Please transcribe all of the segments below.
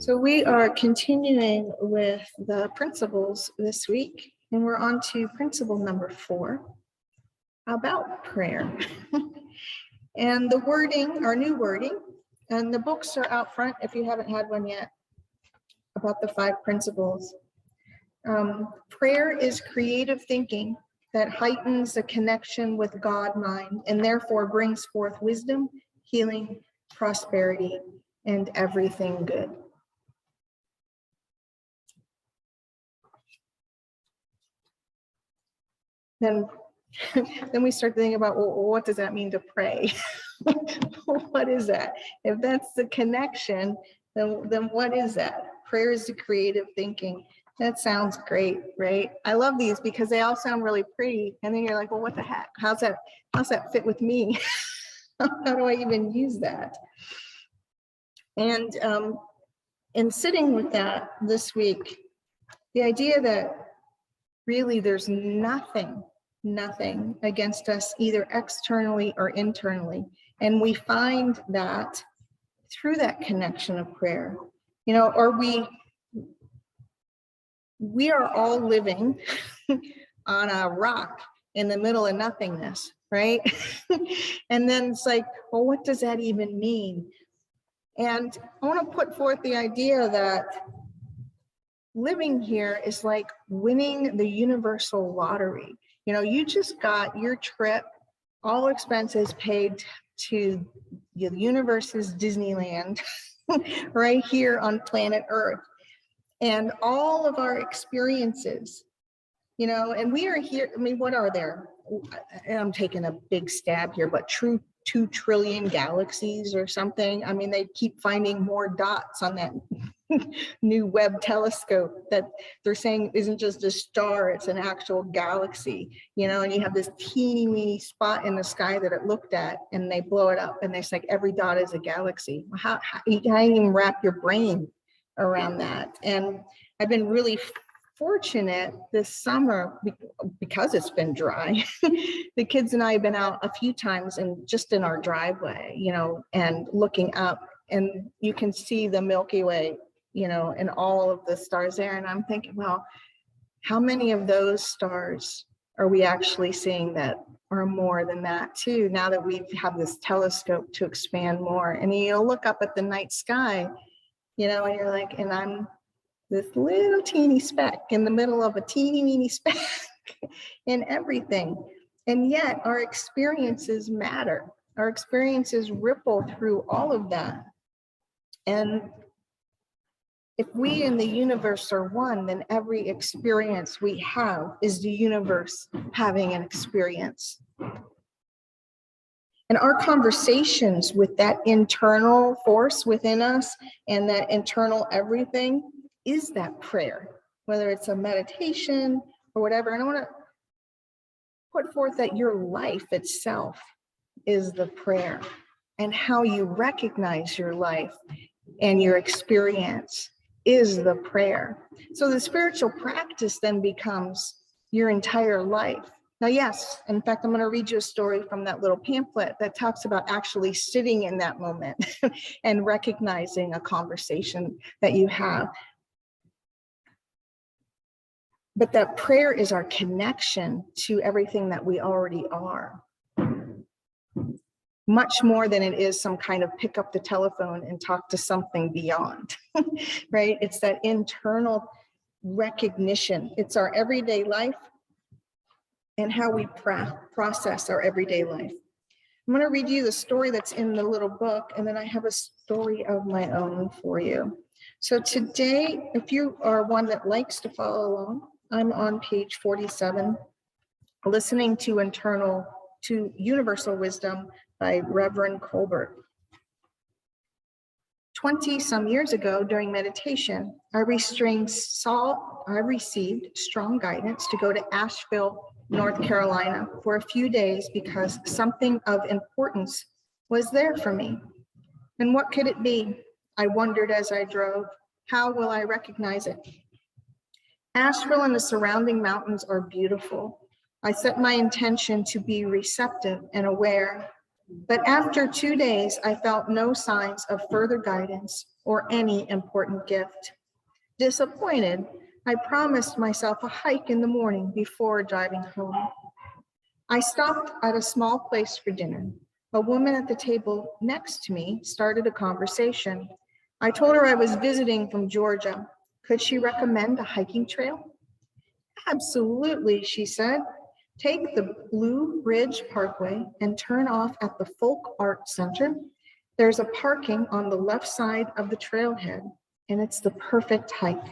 So we are continuing with the principles this week, and we're on to principle number 4 about prayer. And the wording, our new wording, and the books are out front if you haven't had one yet, about the 5 principles. Prayer is creative thinking that heightens the connection with God mind and therefore brings forth wisdom, healing, prosperity, and everything good. Then we start thinking about, well, what does that mean to pray? What is that? If that's the connection, then what is that? Prayer is the creative thinking. That sounds great, right? I love these because they all sound really pretty. And then you're like, well, what the heck? How's that fit with me? How do I even use that? And in sitting with that this week, the idea that really there's nothing against us, either externally or internally. And we find that through that connection of prayer, or we are all living on a rock in the middle of nothingness, right? And then it's like, well, what does that even mean? And I want to put forth the idea that living here is like winning the universal lottery. You just got your trip, all expenses paid to the universe's Disneyland right here on planet Earth. And all of our experiences, and we are here. I mean, what are there? I'm taking a big stab here, but 2 trillion galaxies or something. I mean, they keep finding more dots on that new Webb telescope that they're saying isn't just a star, it's an actual galaxy, and you have this teeny weeny spot in the sky that it looked at, and they blow it up, and it's like every dot is a galaxy. How you can't even wrap your brain around that. And I've been really fortunate this summer because it's been dry. The kids and I have been out a few times and just in our driveway, and looking up, and you can see the Milky Way, and all of the stars there. And I'm thinking, well, how many of those stars are we actually seeing that are more than that too, now that we have this telescope to expand more? And you'll look up at the night sky, and you're like, and I'm this little teeny speck in the middle of a teeny weeny speck in everything. And yet our experiences matter. Our experiences ripple through all of that. And if we in the universe are one, then every experience we have is the universe having an experience. And our conversations with that internal force within us and that internal everything is that prayer, whether it's a meditation or whatever. And I want to put forth that your life itself is the prayer, and how you recognize your life and your experience is the prayer. So the spiritual practice then becomes your entire life. Now, yes, in fact, I'm going to read you a story from that little pamphlet that talks about actually sitting in that moment and recognizing a conversation that you have. But that prayer is our connection to everything that we already are. Much more than it is some kind of pick up the telephone and talk to something beyond, right? It's that internal recognition. It's our everyday life and how we process our everyday life. I'm going to read you the story that's in the little book, and then I have a story of my own for you. So today, if you are one that likes to follow along, I'm on page 47, listening to Universal Wisdom by Reverend Colbert. 20-some years ago during meditation, I received strong guidance to go to Asheville, North Carolina for a few days because something of importance was there for me. And what could it be? I wondered as I drove. How will I recognize it? Asheville and the surrounding mountains are beautiful. I set my intention to be receptive and aware, but after 2 days, I felt no signs of further guidance or any important gift. Disappointed, I promised myself a hike in the morning before driving home. I stopped at a small place for dinner. A woman at the table next to me started a conversation. I told her I was visiting from Georgia. Could she recommend a hiking trail? Absolutely, she said. Take the Blue Ridge Parkway and turn off at the Folk Art Center. There's a parking on the left side of the trailhead, and it's the perfect hike.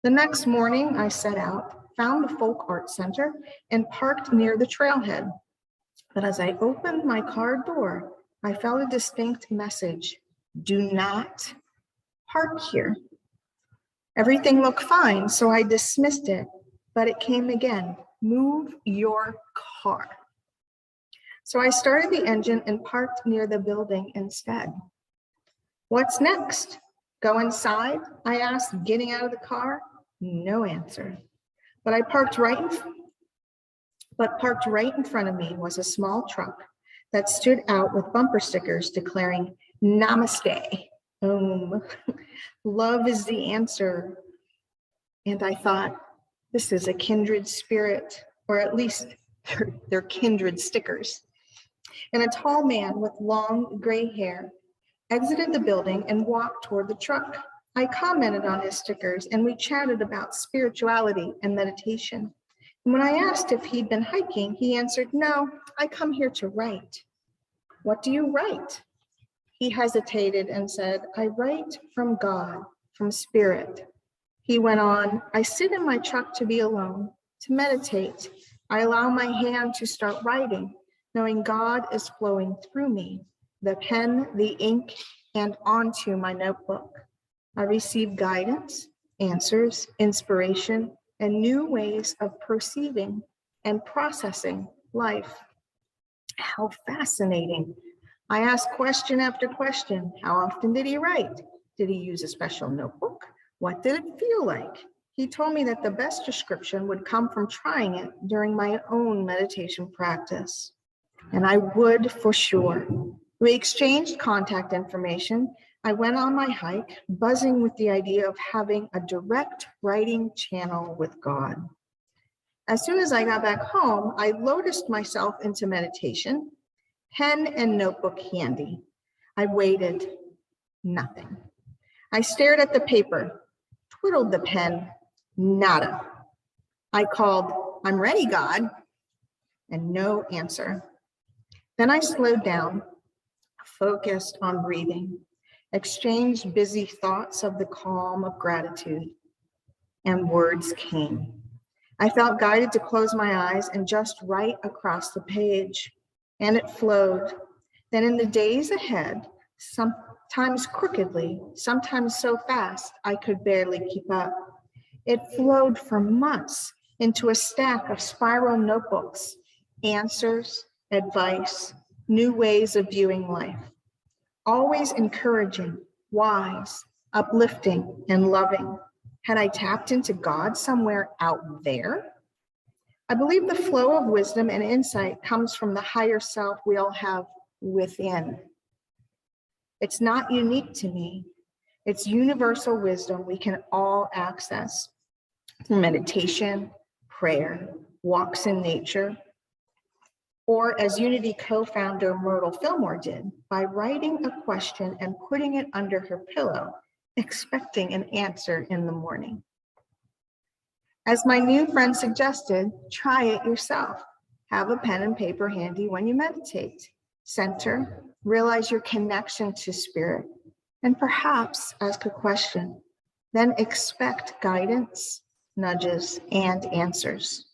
The next morning, I set out, found the Folk Art Center, and parked near the trailhead. But as I opened my car door, I felt a distinct message: do not park here. Everything looked fine, so I dismissed it, but it came again: move your car. So I started the engine and parked near the building instead. What's next? Go inside? I asked, getting out of the car. No answer. But parked right in front of me was a small truck that stood out with bumper stickers declaring Namaste. Love is the answer. And I thought, this is a kindred spirit, or at least they're kindred stickers. And a tall man with long gray hair exited the building and walked toward the truck. I commented on his stickers and we chatted about spirituality and meditation. And when I asked if he'd been hiking, he answered, no, I come here to write. What do you write? He hesitated and said, I write from God, from spirit. He went on, I sit in my truck to be alone, to meditate. I allow my hand to start writing, knowing God is flowing through me, the pen, the ink, and onto my notebook. I receive guidance, answers, inspiration, and new ways of perceiving and processing life. How fascinating. I asked question after question. How often did he write? Did he use a special notebook? What did it feel like? He told me that the best description would come from trying it during my own meditation practice. And I would for sure. We exchanged contact information. I went on my hike, buzzing with the idea of having a direct writing channel with God. As soon as I got back home, I lotused myself into meditation, pen and notebook handy. I waited, nothing. I stared at the paper, twiddled the pen, nada. I called, I'm ready, God, and no answer. Then I slowed down, focused on breathing, exchanged busy thoughts of the calm of gratitude, and words came. I felt guided to close my eyes and just write across the page, and it flowed. Then in the days ahead, sometimes crookedly, sometimes so fast I could barely keep up. It flowed for months into a stack of spiral notebooks, answers, advice, new ways of viewing life. Always encouraging, wise, uplifting, and loving. Had I tapped into God somewhere out there? I believe the flow of wisdom and insight comes from the higher self we all have within. It's not unique to me. It's universal wisdom we can all access through meditation, prayer, walks in nature, or as Unity co-founder Myrtle Fillmore did, by writing a question and putting it under her pillow, expecting an answer in the morning. As my new friend suggested, try it yourself. Have a pen and paper handy when you meditate. Center, realize your connection to spirit, and perhaps ask a question. Then expect guidance, nudges, and answers.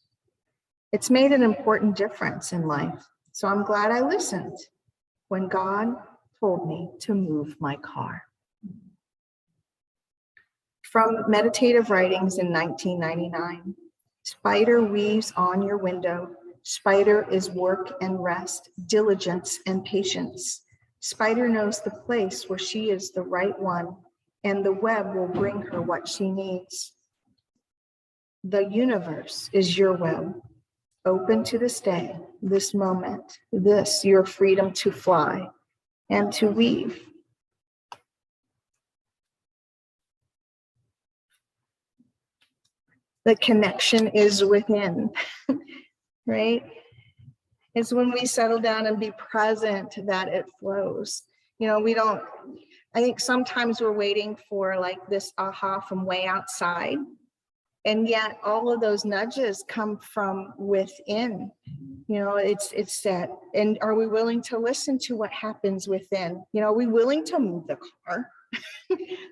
It's made an important difference in life, so I'm glad I listened when God told me to move my car. From Meditative Writings in 1999, spider weaves on your window. Spider is work and rest, diligence and patience. Spider knows the place where she is the right one, and the web will bring her what she needs. The universe is your web, open to this day, this moment, this your freedom to fly and to weave. The connection is within, right? It's when we settle down and be present that it flows. You know, I think sometimes we're waiting for like this aha from way outside. And yet all of those nudges come from within. You know, it's that. And are we willing to listen to what happens within? You know, are we willing to move the car?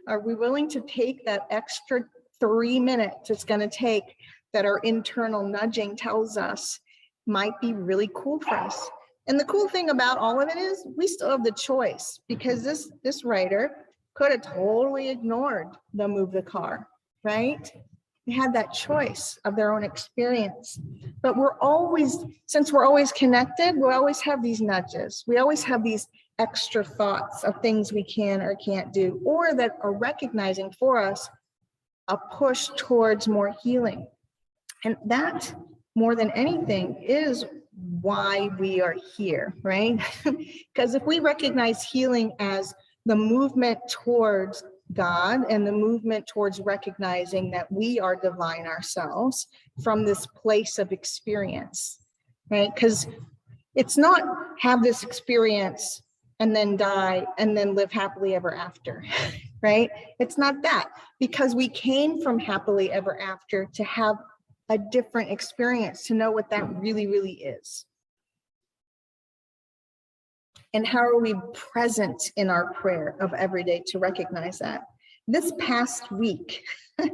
Are we willing to take that extra 3 minutes it's going to take that our internal nudging tells us might be really cool for us? And the cool thing about all of it is we still have the choice, because this writer could have totally ignored the move the car, right? They had that choice of their own experience. But since we're always connected, we always have these nudges. We always have these extra thoughts of things we can or can't do, or that are recognizing for us a push towards more healing. And that, more than anything, is why we are here, right? Because if we recognize healing as the movement towards God and the movement towards recognizing that we are divine ourselves from this place of experience, right? Because it's not have this experience and then die and then live happily ever after, right? It's not that, because we came from happily ever after to have a different experience, to know what that really, really is. And how are we present in our prayer of every day to recognize that? This past week, I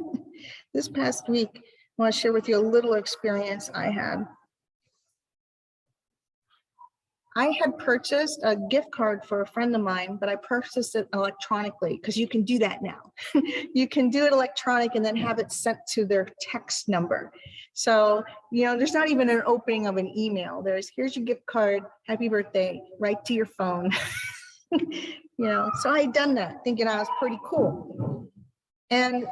want to share with you a little experience I had. I had purchased a gift card for a friend of mine, but I purchased it electronically, because you can do that now. You can do it electronic and then have it sent to their text number. So, you know, there's not even an opening of an email. Here's your gift card, happy birthday, right to your phone. You know, so I had done that thinking I was pretty cool. And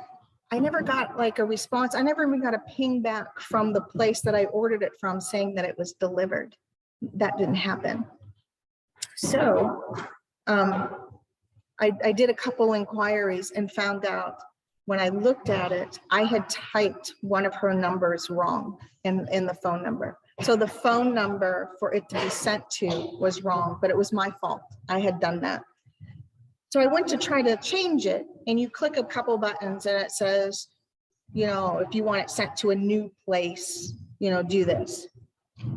I never got like a response. I never even got a ping back from the place that I ordered it from saying that it was delivered. That didn't happen. So I did a couple inquiries and found out when I looked at it, I had typed one of her numbers wrong in the phone number. So the phone number for it to be sent to was wrong, but it was my fault. I had done that. So I went to try to change it, and you click a couple buttons and it says, you know, if you want it sent to a new place, you know, do this.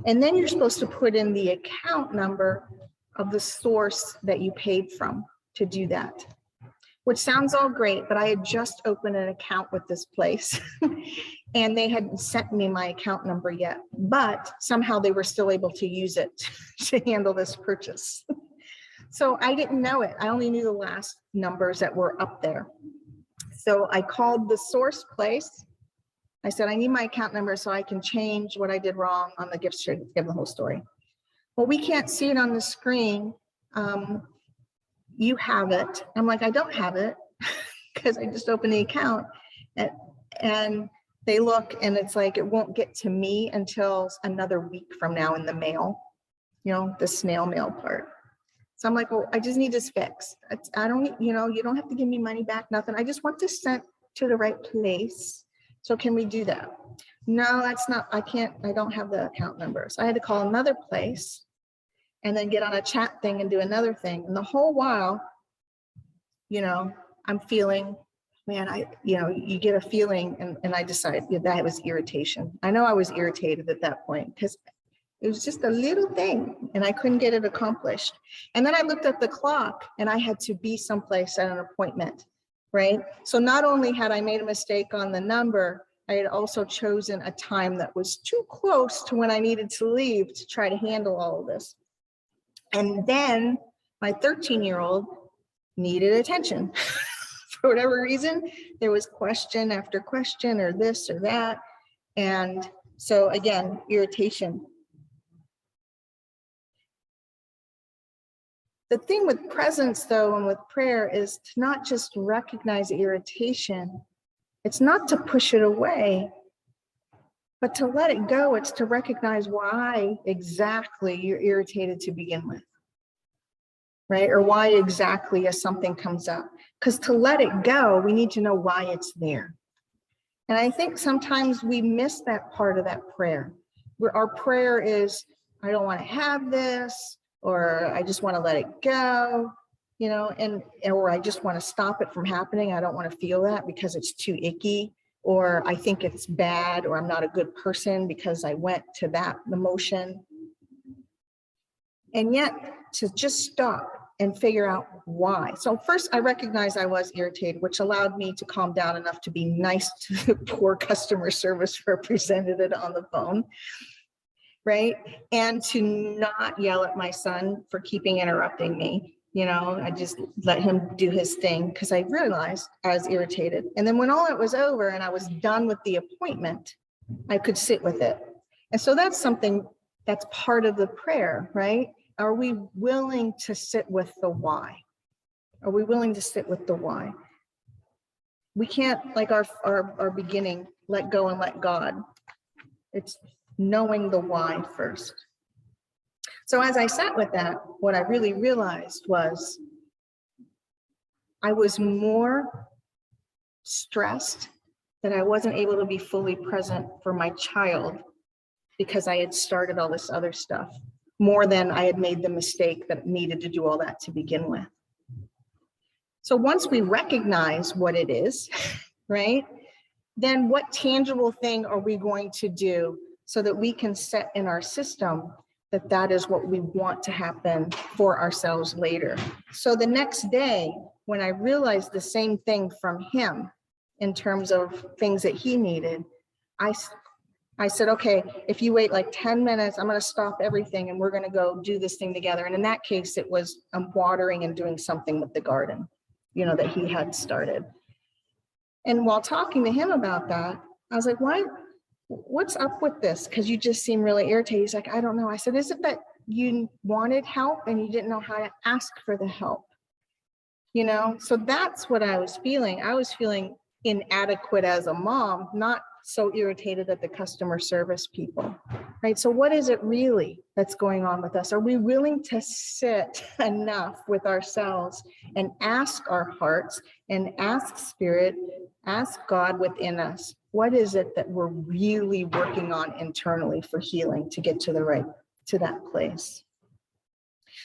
And then you're supposed to put in the account number of the source that you paid from to do that, which sounds all great, but I had just opened an account with this place and they hadn't sent me my account number yet, but somehow they were still able to use it to handle this purchase. So I didn't know it. I only knew the last numbers that were up there. So I called the source place. I said, I need my account number so I can change what I did wrong on the gift certificate, give the whole story. Well, we can't see it on the screen. You have it. I'm like, I don't have it because I just opened the account. And they look and it's like, it won't get to me until another week from now in the mail, you know, the snail mail part. So I'm like, well, I just need this fixed. I don't, you know, you don't have to give me money back, nothing. I just want this sent to the right place. So can we do that? No, that's not, I can't, I don't have the account number. So I had to call another place and then get on a chat thing and do another thing. And the whole while, you know, I'm feeling, man, you get a feeling and I decided that it was irritation. I know I was irritated at that point because it was just a little thing and I couldn't get it accomplished. And then I looked at the clock and I had to be someplace at an appointment, right? So not only had I made a mistake on the number, I had also chosen a time that was too close to when I needed to leave to try to handle all of this. And then my 13-year-old needed attention. For whatever reason, there was question after question or this or that. And so again, irritation. The thing with presence though, and with prayer is to not just recognize irritation. It's not to push it away, but to let it go. It's to recognize why exactly you're irritated to begin with, right? Or why exactly as something comes up. Because to let it go, we need to know why it's there. And I think sometimes we miss that part of that prayer, where our prayer is, I don't want to have this, or I just want to let it go, you know, or I just want to stop it from happening. I don't want to feel that because it's too icky, or I think it's bad, or I'm not a good person because I went to that emotion. And yet to just stop and figure out why. So first I recognized I was irritated, which allowed me to calm down enough to be nice to the poor customer service representative on the phone, right? And to not yell at my son for keeping interrupting me. You know, I just let him do his thing because I realized I was irritated. And then when all it was over and I was done with the appointment, I could sit with it. And so that's something that's part of the prayer, right? Are we willing to sit with the why? Are we willing to sit with the why? We can't, like our beginning, let go and let God. It's knowing the why first. So as I sat with that, what I really realized was I was more stressed that I wasn't able to be fully present for my child because I had started all this other stuff, more than I had made the mistake that needed to do all that to begin with. So once we recognize what it is, right, then what tangible thing are we going to do so that we can set in our system that that is what we want to happen for ourselves later. So the next day, when I realized the same thing from him in terms of things that he needed, I said, okay, if you wait like 10 minutes, I'm going to stop everything and we're going to go do this thing together. And in that case, it was watering and doing something with the garden, you know, that he had started. And while talking to him about that, I was like, what's up with this? Because you just seem really irritated. He's like, I don't know. I said, is it that you wanted help and you didn't know how to ask for the help? You know, so that's what I was feeling. I was feeling inadequate as a mom, not so irritated at the customer service people, right? So what is it really that's going on with us? Are we willing to sit enough with ourselves and ask our hearts and ask spirit, ask God within us, what is it that we're really working on internally for healing to get to that place?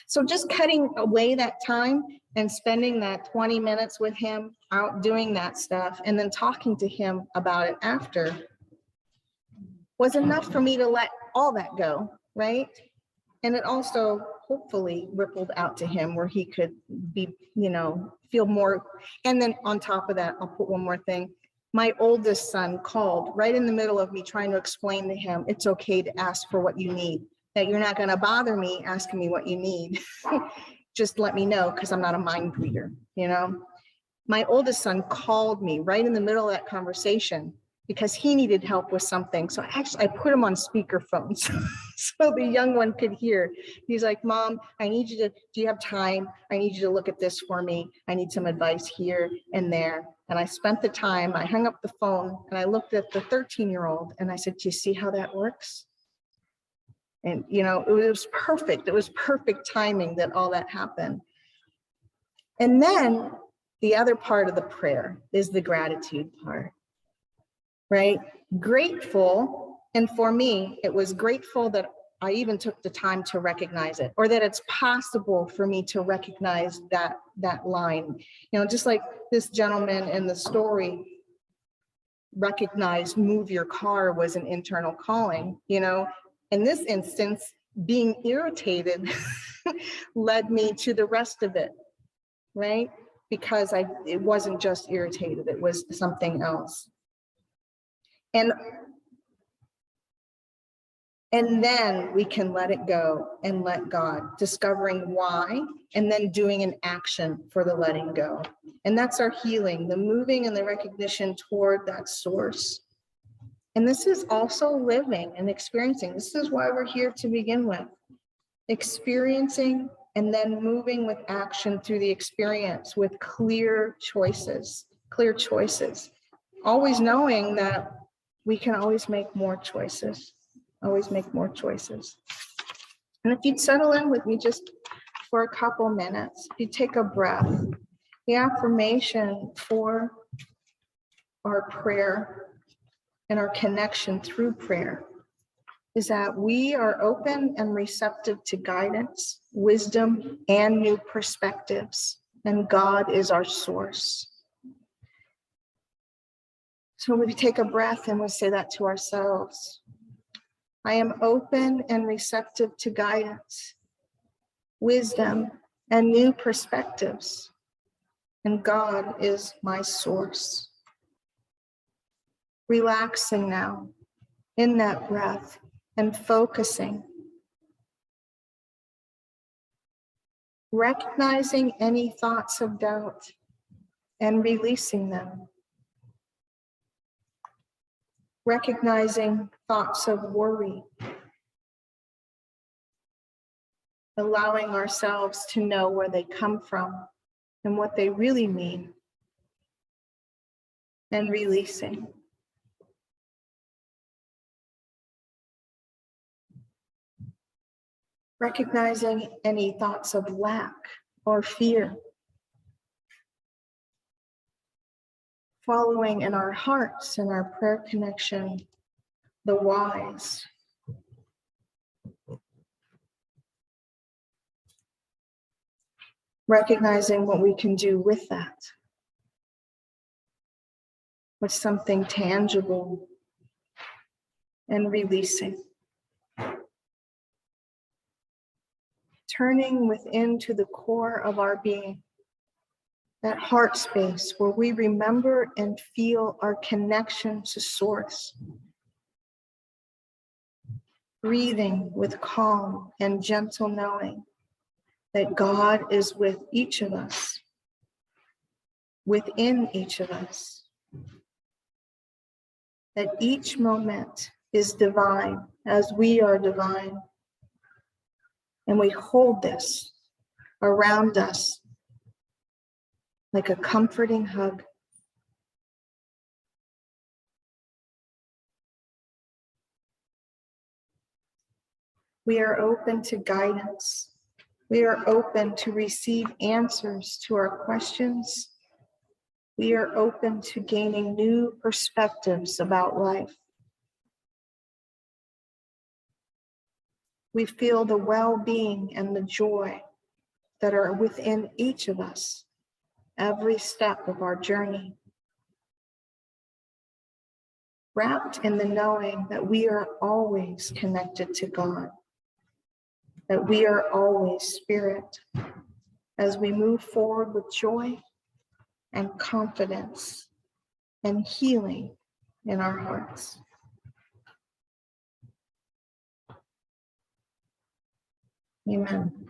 So just cutting away that time and spending that 20 minutes with him out doing that stuff and then talking to him about it after was enough for me to let all that go, right? And it also hopefully rippled out to him where he could be, you know, feel more. And then on top of that, I'll put one more thing. My oldest son called right in the middle of me trying to explain to him, it's okay to ask for what you need, that you're not going to bother me asking me what you need. Just let me know because I'm not a mind reader, you know. My oldest son called me right in the middle of that conversation because he needed help with something. So I put him on speakerphone so the young one could hear. He's like, Mom, I need you to, do you have time? I need you to look at this for me. I need some advice here and there. And I spent the time, I hung up the phone and I looked at the 13-year-old and I said, do you see how that works? And, you know, it was perfect. It was perfect timing that all that happened. And then the other part of the prayer is the gratitude part, right? Grateful. And for me, it was grateful that I even took the time to recognize it, or that it's possible for me to recognize that line. You know, just like this gentleman in the story recognized move your car was an internal calling, you know. In this instance, being irritated led me to the rest of it, right? Because it wasn't just irritated, it was something else. And then we can let it go and let God, discovering why, and then doing an action for the letting go. And that's our healing, the moving and the recognition toward that source. And this is also living and experiencing. This is why we're here to begin with. Experiencing and then moving with action through the experience with clear choices. Always knowing that we can always make more choices. Always make more choices. And if you'd settle in with me just for a couple minutes, if you take a breath, the affirmation for our prayer and our connection through prayer is that we are open and receptive to guidance, wisdom, and new perspectives, and God is our source. So we take a breath and we say that to ourselves. I am open and receptive to guidance, wisdom, and new perspectives, and God is my source. Relaxing now in that breath and focusing. Recognizing any thoughts of doubt and releasing them. Recognizing thoughts of worry. Allowing ourselves to know where they come from and what they really mean. And releasing. Recognizing any thoughts of lack or fear. Following in our hearts and our prayer connection, the whys. Recognizing what we can do with that. With something tangible. And releasing. Turning within to the core of our being. That heart space where we remember and feel our connection to Source. Breathing with calm and gentle knowing that God is with each of us, within each of us. That each moment is divine as we are divine. And we hold this around us like a comforting hug. We are open to guidance. We are open to receive answers to our questions. We are open to gaining new perspectives about life. We feel the well-being and the joy that are within each of us, every step of our journey. Wrapped in the knowing that we are always connected to God, that we are always spirit, as we move forward with joy and confidence and healing in our hearts. Amen.